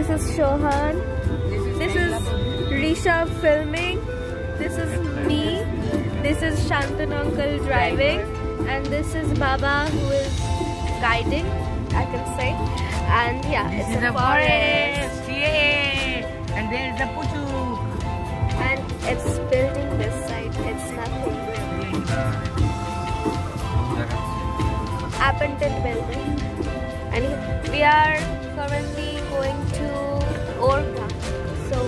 This is Shohan. This is Rishabh filming. This is me. This is Shantanu uncle driving. And this is Baba who is guiding, I can say. And yeah, This it's is a a forest. Yay! And there is the puchuk. And it's building this side. It's nothing. Abandoned building. And we are currently going to Orga. So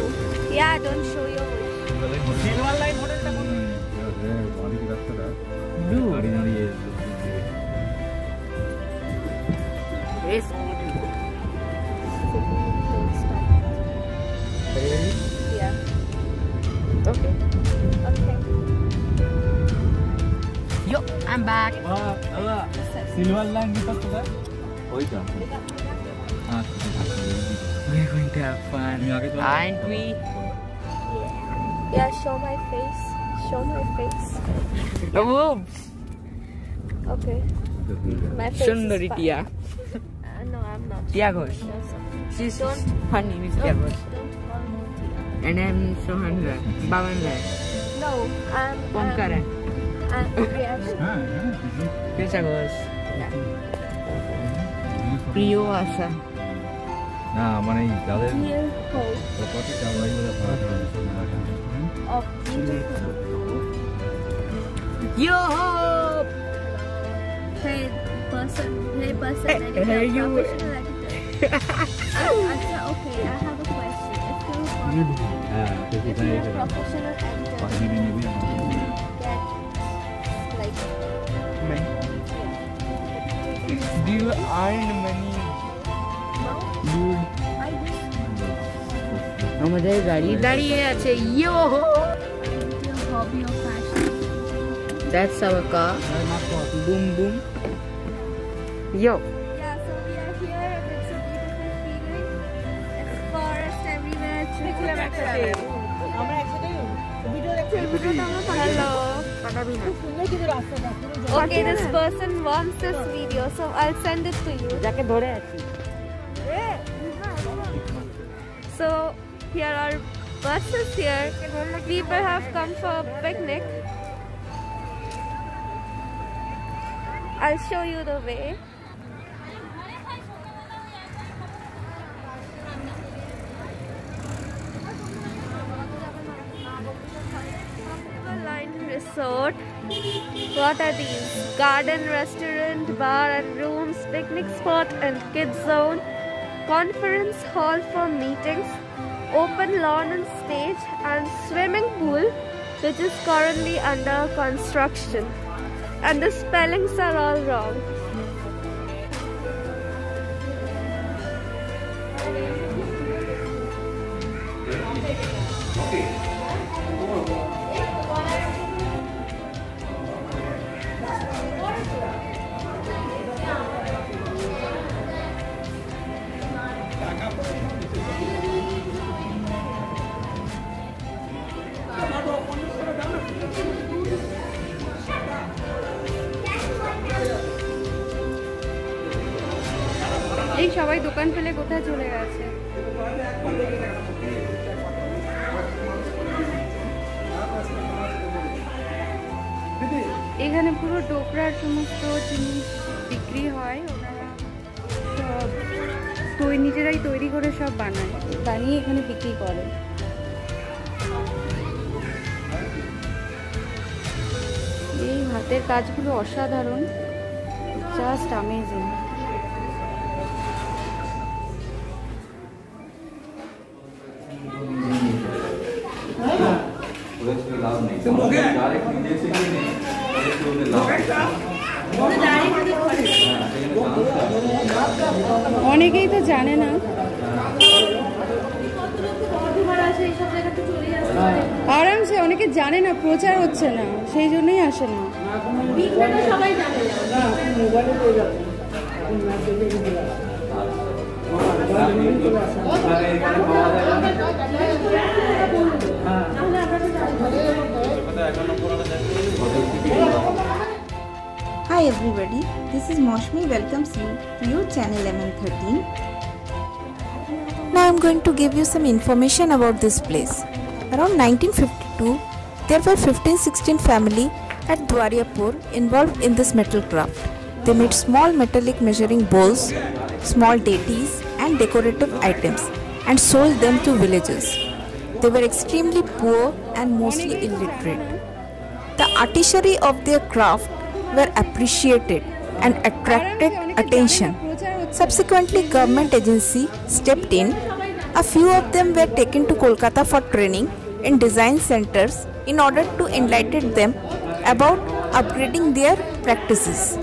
yeah, don't show your wish. Silver line hotel ta kono? Yes. Yeah. Okay. Okay. Yo, I'm back. Silver line kita sudah. Oh iya. We're going to have fun, aren't we? Yeah, show my face. Show my face. Whoops. Okay. My face Sundari is fine. Tia. No, I'm not. Tia Ghosh. No, sir. She's Don't- her name is Tia Ghosh. Don't call me Tia. And I'm Sohan Rai. Baban Rai. No, I'm. Omkar Rai. I'm reaction. Krishna Ghosh. Priyo Asa. Nah, mana ini? Jalan. Dear host Properti jalan ini udah parah. of beautiful. Yo! Hey person, Hey, editor, you. professional editor. Okay, I have a question. If you're a professional editor, Pak ini get like Do you earn money? no, Dude. I wish আমাদের গাড়ি দাঁড়িয়ে আছে yo your hobby or passion. that's our car boom boom yo Yeah, so we are here and it's a beautiful feeling. It's forest everywhere. Hello. Okay, this person wants this video, so I'll send it to you. যাকে ধরে আছি So here are buses here. People have come for a picnic. I'll show you the way. Line Resort. What are these? Garden, restaurant, bar and rooms, picnic spot and kids zone, conference hall for meetings, open lawn and stage, and swimming pool, which is currently under construction. And the spellings are all wrong. এই সবাই দোকান ফেলে কোথায় চলে গেছে? এখানে পুরো ডোকরার সমস্ত জিনিস বিক্রি হয়। ওনারা সব নিজেরাই তৈরি করে সব বানিয়ে এখানে বিক্রি করে। এই হাতের কাজগুলো অসাধারণ, জাস্ট অ্যামেজিং। অনেকেই তো জানে না, আরামসে অনেকে জানে না, প্রচার হচ্ছে না, সেই জন্যই আসে না। সবাই জানে Hi everybody, this is Moshmi welcomes you to your channel MM13. Now I am going to give you some information about this place. Around 1952, there were 15-16 family at Dwariapur involved in this metal craft. They made small metallic measuring bowls, small deities and decorative items and sold them to villagers. They were extremely poor and mostly illiterate. The artistry of their craft were appreciated and attracted attention. Subsequently, government agency stepped in. A few of them were taken to Kolkata for training in design centers in order to enlighten them about upgrading their practices.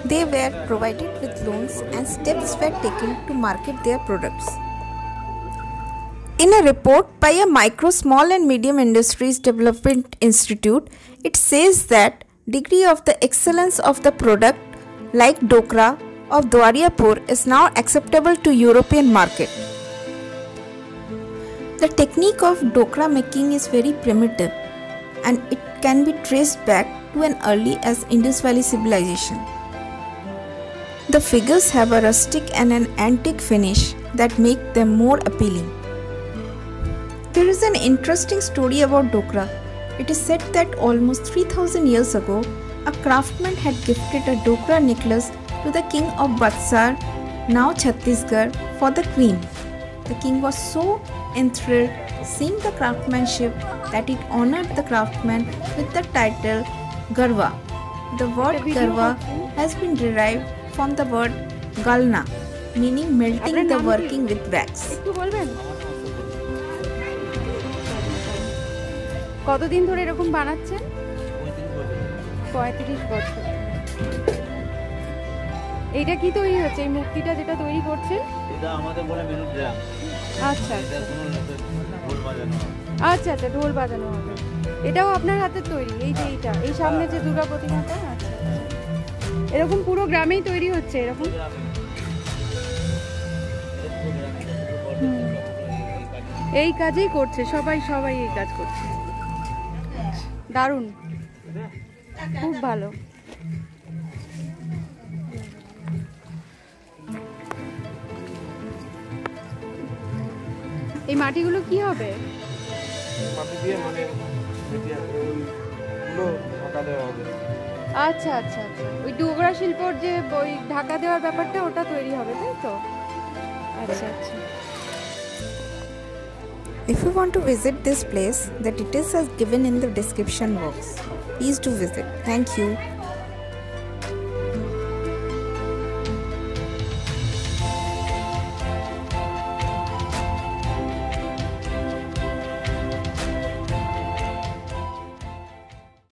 They were provided with loans and steps were taken to market their products. In a report by a Micro, Small and Medium Industries Development Institute, it says that degree of the excellence of the product like Dokra of Dwariapur is now acceptable to European market. The technique of Dokra making is very primitive and it can be traced back to an early as Indus Valley civilization. The figures have a rustic and an antique finish that make them more appealing. There is an interesting story about Dokra. It is said that almost 3000 years ago, a craftsman had gifted a Dokra necklace to the king of Batsar, now Chhattisgarh, for the queen. The king was so enthralled seeing the craftsmanship that it honored the craftsman with the title Garva. The word Garva has been derived from the word Galna, meaning melting the working with wax. কতদিন ধরে এরকম বানাচ্ছেন? 35 বছর। এইটা কি তৈরি হচ্ছে? এই মূর্তিটা যেটা তৈরি করছেন? এটা আমাদের বলে মেনু ড্রাম। আচ্ছা এটা ঢোল বাজানো। আচ্ছা আচ্ছা, ঢোল বাজানো হবে। এটাও আপনার হাতের তৈরি? এই যে এইটা, এই সামনে যে দুর্গা প্রতিমাটা, আচ্ছা আচ্ছা। এরকম পুরো গ্রামেই তৈরি হচ্ছে এরকম? এই কাজই করছে সবাই, সবাই এই কাজ করছে। দারুণ, খুব ভালো। এই মাটিগুলো কি হবে? মাটি দিয়ে মানে ওইগুলো ঢাকা দেওয়া হবে। আচ্ছা আচ্ছা আচ্ছা, ওই ডোগরা শিল্পর যে ওই ঢাকা দেওয়ার ব্যাপারটা ওটা তৈরি হবে, তাই তো? আচ্ছা আচ্ছা। If you want to visit this place, the details are given in the description box. Please do visit. Thank you.